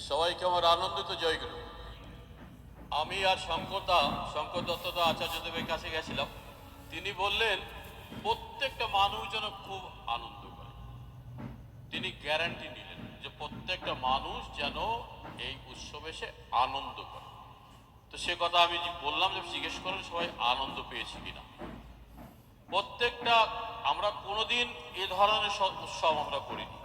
সবাইকে আমার আনন্দিত জয়গুরু। আমি আর শঙ্কর দত্তদা আচার্যদেবের কাছে গেছিলাম। তিনি বললেন প্রত্যেকটা মানুষ যেন খুব আনন্দ করে। তিনি গ্যারান্টি নিলেন যে প্রত্যেকটা মানুষ যেন এই উৎসবে এসে আনন্দ করে। তো সে কথা আমি বললাম যে জিজ্ঞেস করেন সবাই আনন্দ পেয়েছি কিনা। প্রত্যেকটা আমরা কোনোদিন এ ধরনের উৎসব আমরা করিনি।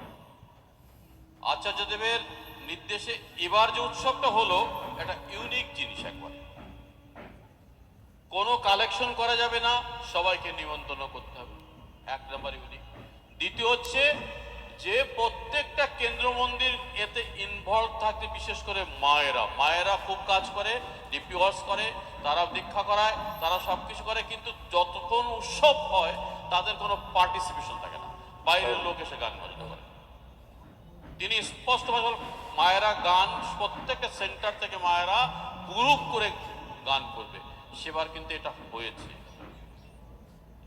আচার্যদেবের নির্দেশে এবার যে উৎসবটা হলো একটা ইউনিক জিনিস। একবার কোনো কালেকশন করা যাবে না, সবাইকে নিমন্ত্রণ করতে হবে, এক নম্বর ইউনিক। দ্বিতীয় হচ্ছে যে প্রত্যেকটা কেন্দ্র মন্দির এতে ইনভলভ থাকে, বিশেষ করে মায়েরা খুব কাজ করে, ডিপি ওয়ার্স করে, তারা দীক্ষা করায়, তারা সবকিছু করে, কিন্তু যতক্ষণ উৎসব হয় তাদের কোনো পার্টিসিপেশন থাকে না, বাইরের লোক এসে গান বাজনা করে। তিনি স্পষ্টভাবে মায়েরা গান, প্রত্যেকটা সেন্টার থেকে মায়েরা গ্রুপ করে গান করবে। সেবার কিন্তু এটা হয়েছে,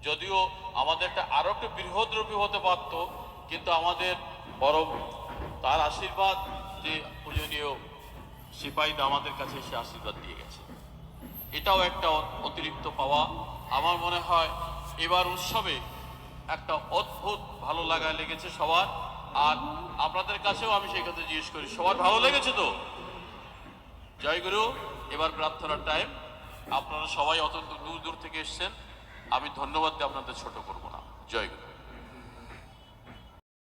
যদিও আমাদেরটা আরো একটু বৃহদ্রূপী হতে পারত, কিন্তু আমাদের বড় তার আশীর্বাদ যে পূজনীয় সিপাহীদা আমাদের কাছে এসে আশীর্বাদ দিয়ে গেছে, এটাও একটা অতিরিক্ত পাওয়া। আমার মনে হয় এবার উৎসবে একটা অদ্ভুত ভালো লাগা লেগেছে সবার। আর আপনাদের কাছেও আমি সেই কথা জিজ্ঞেস করি, সবার ভালো লেগেছে তো? জয়গুরু। এবার প্রার্থনার টাইম। আপনারা সবাই অত্যন্ত দূর দূর থেকে এসছেন, আমি ধন্যবাদ দিয়ে আপনাদের ছোট করবো না। জয়গুরু।